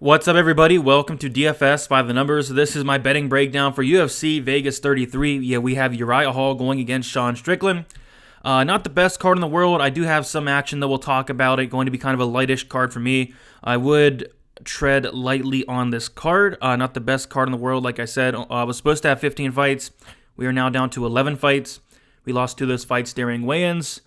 What's up, everybody? Welcome to DFS by the Numbers. This is my betting breakdown for UFC Vegas 33. Yeah, we have Uriah going against Strickland. Not the best card in the world. I do have some action that we'll talk about it. Going to be kind of a lightish card for me. I would tread lightly on this card. Not the best card in the world. Like I said, I was supposed to have 15 fights. We are now down to 11 fights. We lost 2 of those fights during weigh-ins.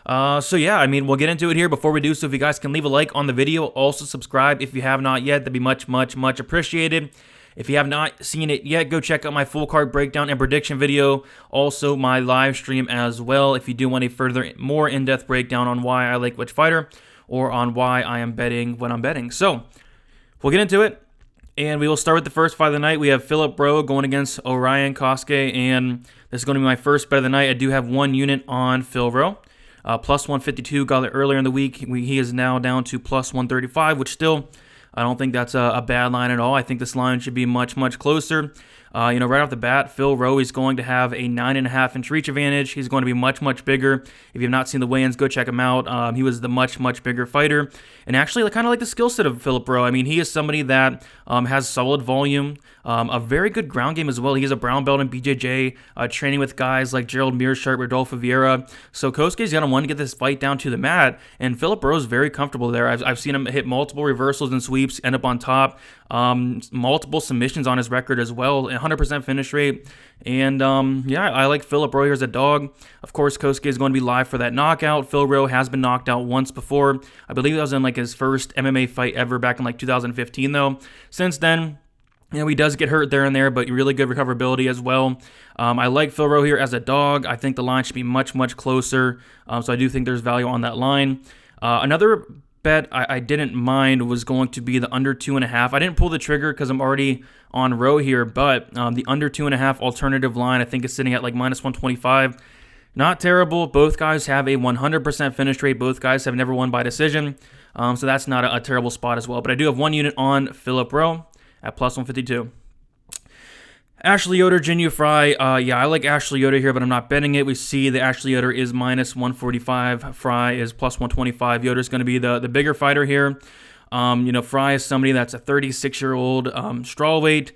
So yeah, I mean, we'll get into it here. Before we do so, if you guys can leave a like on the video, also subscribe if you have not yet, that'd be much appreciated. If you have not seen it yet, go check out my full card breakdown and prediction video, also my live stream as well, if you do want a further, more in-depth breakdown on why I like which fighter, or on why I am betting when I'm betting. So, we'll get into it, and we will start with the first fight of the night. We have Philip Bro going against Orion Kosuke, and this is going to be my first bet of the night. I do have 1 unit on Phil Bro. Plus 152, got it earlier in the week. He is now down to plus 135, which still, I don't think that's a bad line at all. I think this line should be much closer. Right off the bat, Phil Rowe is going to have a 9.5-inch reach advantage. He's going to be much bigger. If you have not seen the weigh-ins, go check him out. He was the much bigger fighter. And actually, kind of like the skill set of Philip Rowe. I mean, he is somebody that has solid volume, a very good ground game as well. He's a brown belt in BJJ, training with guys like Gerald Meerschaert, Rodolfo Vera. So Kosuke's going to want to get this fight down to the mat, and Philip Rowe is very comfortable there. I've seen him hit multiple reversals and sweeps, end up on top. Multiple submissions on his record as well, 100% finish rate. And yeah, I like Philip Rowe here as a dog. Of course, Kosuke is going to be live for that knockout. Phil Rowe has been knocked out once before. I believe that was in like his first MMA fight ever back in like 2015 though. Since then, he does get hurt there and there, but really good recoverability as well. I like Phil Rowe here as a dog. I think the line should be much closer. So I do think there's value on that line. Another bet I didn't mind was going to be the under 2.5. I didn't pull the trigger because I'm already on Rowe here, but the under 2.5 alternative line I think is sitting at like minus 125. Not terrible. Both guys have a 100% finish rate. Both guys have never won by decision. So that's not a terrible spot as well. But I do have 1 unit on Philip Rowe at plus 152. Ashley Yoder, Jinyu Fry. Yeah, I like Ashley Yoder here, but I'm not betting it. We see that Ashley Yoder is minus 145. Fry is plus 125. Yoder's going to be the bigger fighter here. Fry is somebody that's a 36-year-old strawweight.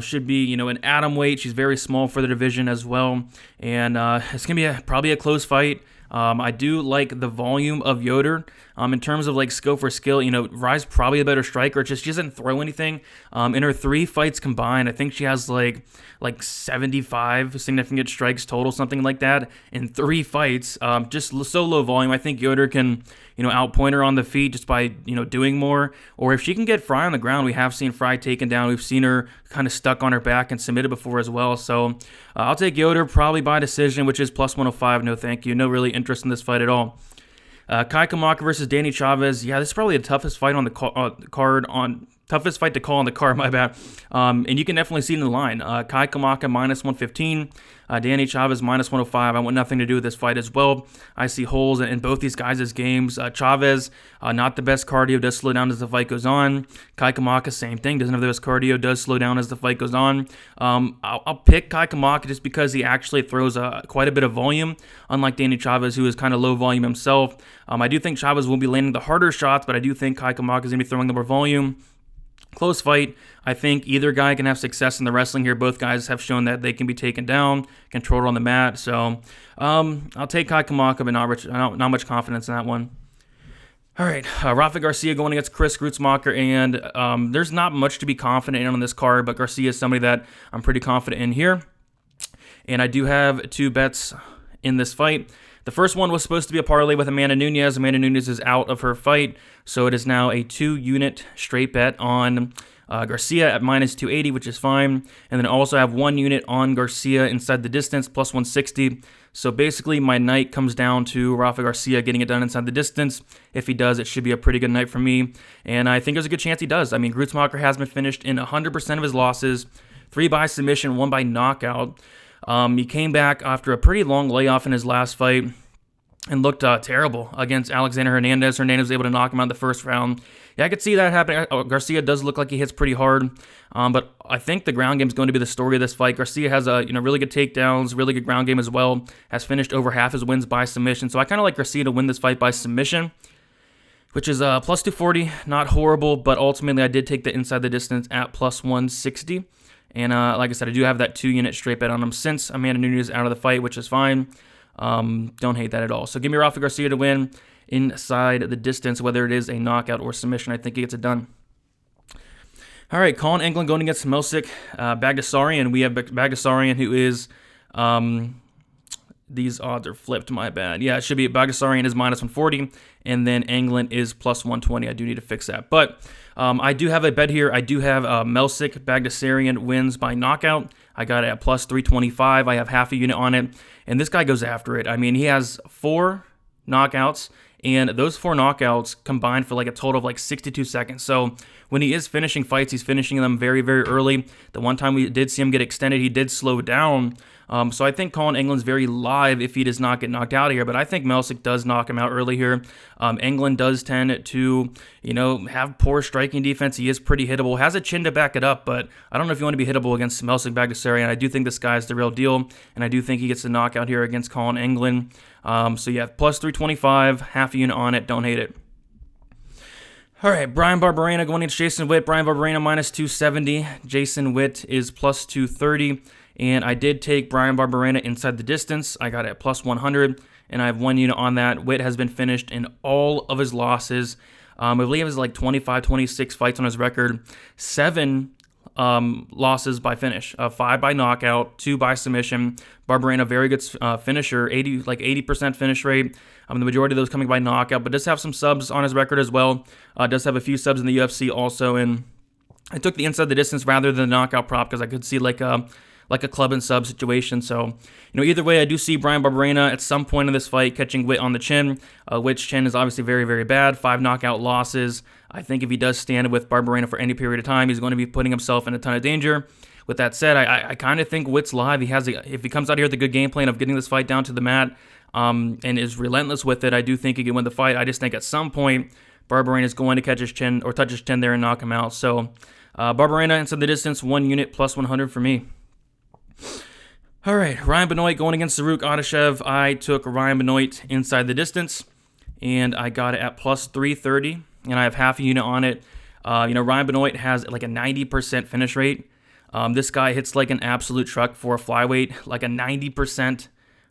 Should be, an atom weight. She's very small for the division as well. And it's going to be probably a close fight. I do like the volume of Yoder. In terms of like skill for skill, Rye's probably a better striker. She doesn't throw anything. In her 3 fights combined, I think she has like 75 significant strikes total, something like that, in 3 fights. Just so low volume. I think Yoder can, outpoint her on the feet just by, doing more. Or if she can get Fry on the ground, we have seen Fry taken down. We've seen her kind of stuck on her back and submitted before as well. So I'll take Yoder probably by decision, which is plus 105. No, thank you. No really interest in this fight at all. Kai Kamaka versus Danny Chavez. Yeah, this is probably the toughest fight on the card. Toughest fight to call on the card, my bad. And you can definitely see it in the line. Kai Kamaka minus 115. Danny Chavez minus 105. I want nothing to do with this fight as well. I see holes in both these guys' games. Chavez, not the best cardio, does slow down as the fight goes on. Kai Kamaka, same thing, doesn't have the best cardio, does slow down as the fight goes on. I'll pick Kai Kamaka just because he actually throws quite a bit of volume, unlike Danny Chavez, who is kind of low volume himself. I do think Chavez will be landing the harder shots, but I do think Kai Kamaka is going to be throwing the more volume. Close fight. I think either guy can have success in the wrestling here. Both guys have shown that they can be taken down, controlled on the mat. So I'll take Kai Kamaka, but not much confidence in that one. All right, Rafael Garcia going against Chris Grutzmacher, and there's not much to be confident in on this card, but Garcia is somebody that I'm pretty confident in here. And I do have 2 bets in this fight. The first one was supposed to be a parlay with Amanda Nunes. Amanda Nunes is out of her fight, so it is now a 2-unit straight bet on Garcia at minus 280, which is fine. And then I also have 1 unit on Garcia inside the distance, plus 160. So basically, my night comes down to Rafael Garcia getting it done inside the distance. If he does, it should be a pretty good night for me. And I think there's a good chance he does. I mean, Grutzmacher has been finished in 100% of his losses, 3 by submission, 1 by knockout. He came back after a pretty long layoff in his last fight and looked terrible against Alexander Hernandez. Hernandez was able to knock him out in the first round. Yeah, I could see that happening. Garcia does look like he hits pretty hard, but I think the ground game is going to be the story of this fight. Garcia has really good takedowns, really good ground game as well. Has finished over half his wins by submission, so I kind of like Garcia to win this fight by submission. which is plus 240. Not horrible, but ultimately I did take the inside the distance at plus 160. And like I said, I do have that 2-unit straight bet on him since Amanda Nunes is out of the fight, which is fine. Don't hate that at all. So give me Rafael Garcia to win inside the distance, whether it is a knockout or submission. I think he gets it done. All right, Colin Englund going against Melsic Bagdasarian. We have Bagdasarian, who is... these odds are flipped, my bad. Yeah, it should be Bagdasarian is minus 140, and then Englund is plus 120. I do need to fix that. But I do have a bet here. I do have Melsic Bagdasarian wins by knockout. I got it at plus 325. I have half a unit on it, and this guy goes after it. I mean, he has 4 knockouts, and those 4 knockouts combined for like a total of like 62 seconds. So when he is finishing fights, he's finishing them very, very early. The one time we did see him get extended, he did slow down. So I think Colin Englund's very live if he does not get knocked out of here, but I think Melsic does knock him out early here. Englund does tend to, have poor striking defense. He is pretty hittable, has a chin to back it up, but I don't know if you want to be hittable against Melsic Bagdasarian. I do think this guy's the real deal, and I do think he gets the knockout here against Colin Englund. So yeah, plus 325, half a unit on it. Don't hate it. All right, Bryan Barberena going against Jason Witt. Bryan Barberena minus 270. Jason Witt is plus 230. And I did take Bryan Barberena inside the distance. I got it at plus 100, and I have 1 unit on that. Witt has been finished in all of his losses. I believe it was like 25, 26 fights on his record. 7 losses by finish, 5 by knockout, 2 by submission. Barberena, very good finisher, 80% finish rate. The majority of those coming by knockout, but does have some subs on his record as well. Does have a few subs in the UFC also, and I took the inside the distance rather than the knockout prop because I could see like a club and sub situation. So, either way, I do see Bryan Barberena at some point in this fight catching Witt on the chin. Witt's chin is obviously very, very bad. 5 knockout losses. I think if he does stand with Barberena for any period of time, he's going to be putting himself in a ton of danger. With that said, I kind of think Witt's live. If he comes out here with a good game plan of getting this fight down to the mat and is relentless with it, I do think he can win the fight. I just think at some point, Barberena is going to catch his chin or touch his chin there and knock him out. So, Barberena inside the distance, 1 unit plus 100 for me. All right, Ryan Benoit going against Adashev. I took Ryan Benoit inside the distance, and I got it at plus 330, and I have half a unit on it. Ryan Benoit has like a 90% finish rate. This guy hits like an absolute truck for a flyweight, like a 90%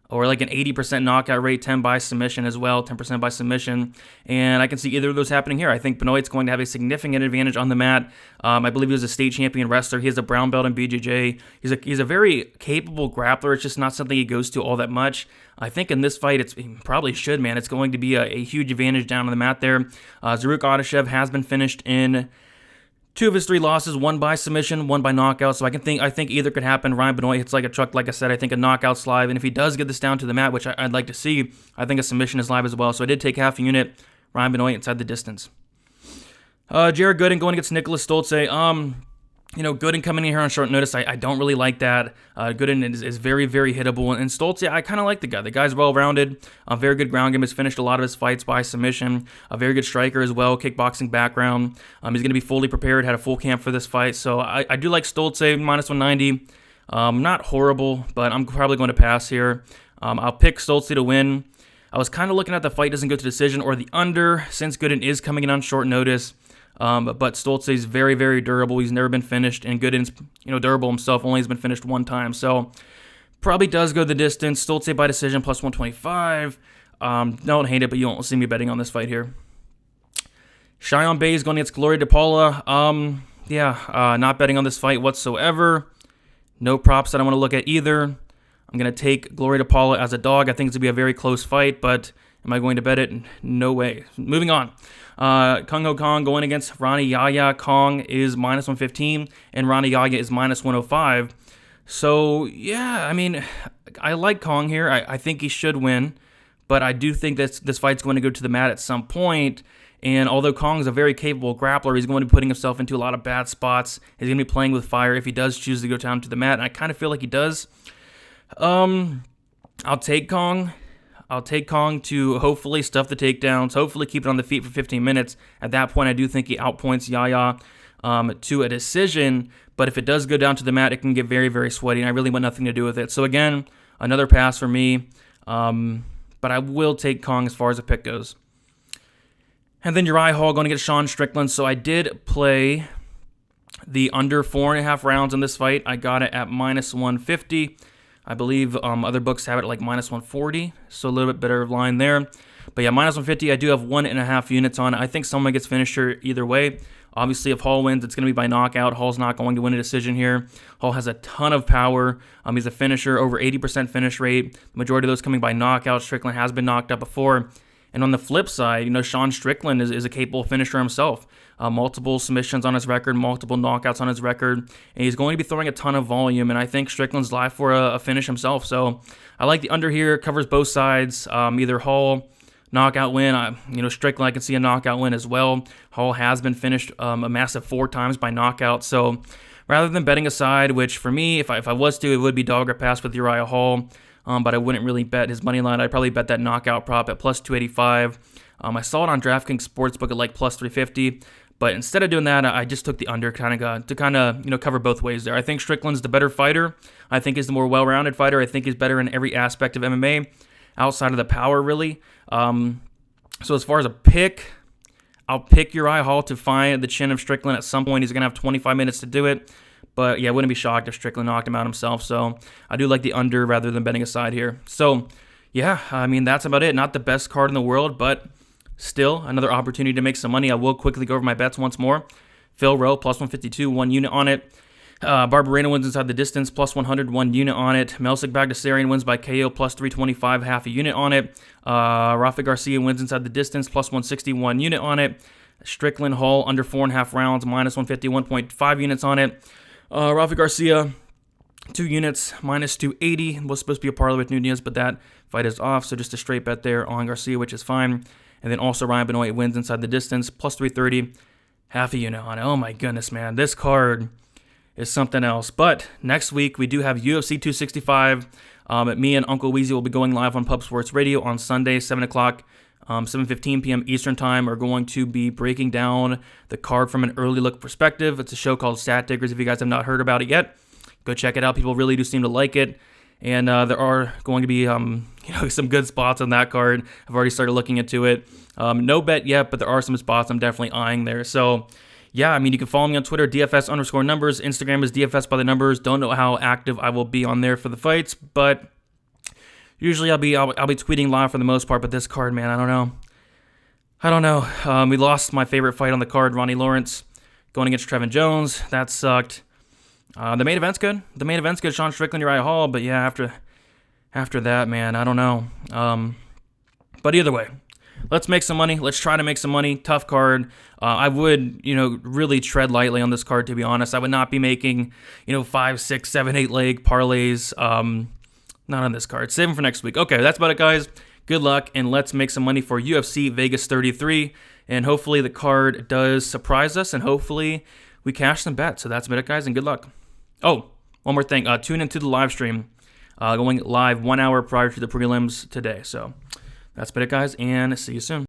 or like an 80% knockout rate, 10 by submission as well, 10% by submission. And I can see either of those happening here. I think Benoit's going to have a significant advantage on the mat. I believe he was a state champion wrestler. He has a brown belt in BJJ. He's a very capable grappler. It's just not something he goes to all that much. I think in this fight, he probably should, man. It's going to be a huge advantage down on the mat there. Adashev has been finished in 2 of his 3 losses, 1 by submission, 1 by knockout. So I think either could happen. Ryan Benoit hits like a truck, like I said. I think a knockout's live, and if he does get this down to the mat, which I'd like to see, I think a submission is live as well. So I did take half a unit. Ryan Benoit inside the distance. Jared Gooden going against Nicholas Stoltz. Gooden coming in here on short notice, I don't really like that. Gooden is very, very hittable. And Stoltz, I kind of like the guy. The guy's well-rounded, a very good ground game. Has finished a lot of his fights by submission. A very good striker as well, kickboxing background. He's going to be fully prepared, had a full camp for this fight. So I do like Stoltz, minus 190. Not horrible, but I'm probably going to pass here. I'll pick Stoltz to win. I was kind of looking at the fight doesn't go to decision or the under, since Gooden is coming in on short notice. But Stoltz is very, very durable. He's never been finished, and Gooden's durable himself. Only has been finished 1 time, so probably does go the distance. Stoltz by decision plus 125. Don't hate it, but you won't see me betting on this fight here. Cheyne Bay is going against Gloria DePaula. Not betting on this fight whatsoever. No props that I want to look at either. I'm going to take Gloria DePaula as a dog. I think it's going to be a very close fight, but am I going to bet it? No way. Moving on. Kung Ho Kong going against Ronnie Yaya. Kong is minus 115, and Ronnie Yaya is minus 105. So, yeah, I like Kong here. I think he should win, but I do think that this fight's going to go to the mat at some point. And although Kong's a very capable grappler, he's going to be putting himself into a lot of bad spots. He's going to be playing with fire if he does choose to go down to the mat, and I kind of feel like he does. I'll take Kong. I'll take Kong to hopefully stuff the takedowns, hopefully keep it on the feet for 15 minutes. At that point, I do think he outpoints Yaya to a decision, but if it does go down to the mat, it can get very, very sweaty, and I really want nothing to do with it. So again, another pass for me, but I will take Kong as far as the pick goes. And then Uriah Hall going to get Sean Strickland. So I did play the under 4.5 rounds in this fight. I got it at minus 150. I believe other books have it at like minus 140, so a little bit better line there. But yeah, minus 150, I do have 1.5 units on it. I think someone gets finished here either way. Obviously, if Hall wins, it's going to be by knockout. Hall's not going to win a decision here. Hall has a ton of power. He's a finisher, over 80% finish rate. The majority of those coming by knockout. Strickland has been knocked out before. And on the flip side, Sean Strickland is a capable finisher himself. Multiple submissions on his record, multiple knockouts on his record, and he's going to be throwing a ton of volume, and I think Strickland's live for a finish himself. So I like the under here. Covers both sides. Either Hall, knockout win. Strickland, I can see a knockout win as well. Hall has been finished a massive 4 times by knockout. So rather than betting a side, which for me, if I was to, it would be dog or pass with Uriah Hall. But I wouldn't really bet his money line. I'd probably bet that knockout prop at plus 285. I saw it on DraftKings Sportsbook at like plus 350. But instead of doing that, I just took the under to cover both ways there. I think Strickland's the better fighter. I think he's the more well-rounded fighter. I think he's better in every aspect of MMA, outside of the power, really. So as far as a pick, I'll pick Uriah Hall to find the chin of Strickland at some point. He's going to have 25 minutes to do it. But yeah, I wouldn't be shocked if Strickland knocked him out himself. So I do like the under rather than betting a side here. So yeah, that's about it. Not the best card in the world, but still another opportunity to make some money. I will quickly go over my bets once more. Phil Rowe, plus 152, 1 unit on it. Barberena wins inside the distance, plus 100, 1 unit on it. Melsik Bagdasarian wins by KO, plus 325, half a unit on it. Rafael Garcia wins inside the distance, plus 160, 1 unit on it. Strickland Hall, under 4.5 rounds, minus 150, 1.5 units on it. Rafael Garcia, 2 units, minus 280. Was supposed to be a parlay with Nunez, but that fight is off, so just a straight bet there on Garcia, which is fine. And then also Ryan Benoit wins inside the distance, plus 330, half a unit on it. Oh my goodness, man. This card is something else. But next week, we do have UFC 265. Me and Uncle Weezy will be going live on Pub Sports Radio on Sunday, 7 o'clock. 7:15 p.m. Eastern Time. Are going to be breaking down the card from an early look perspective. It's a show called Stat Diggers. If you guys have not heard about it yet, go check it out. People really do seem to like it. And there are going to be some good spots on that card. I've already started looking into it. No bet yet, but there are some spots I'm definitely eyeing there. So yeah, you can follow me on Twitter, DFS_numbers. Instagram is DFS by the numbers. Don't know how active I will be on there for the fights, but usually I'll be tweeting live for the most part. But this card, man, I don't know. We lost my favorite fight on the card, Ronnie Lawrence, going against Trevin Jones. That sucked. The main event's good. Sean Strickland, Uriah Hall. But yeah, after that, man, I don't know. But either way, let's make some money. Let's try to make some money. Tough card. I would, really tread lightly on this card, to be honest. I would not be making, 5, 6, 7, 8 leg parlays. Not on this card. Save them for next week. Okay, that's about it, guys. Good luck, and let's make some money for UFC Vegas 33. And hopefully the card does surprise us, and hopefully we cash some bets. So that's about it, guys, and good luck. Oh, one more thing. Tune into the live stream. Going live 1 hour prior to the prelims today. So that's about it, guys, and see you soon.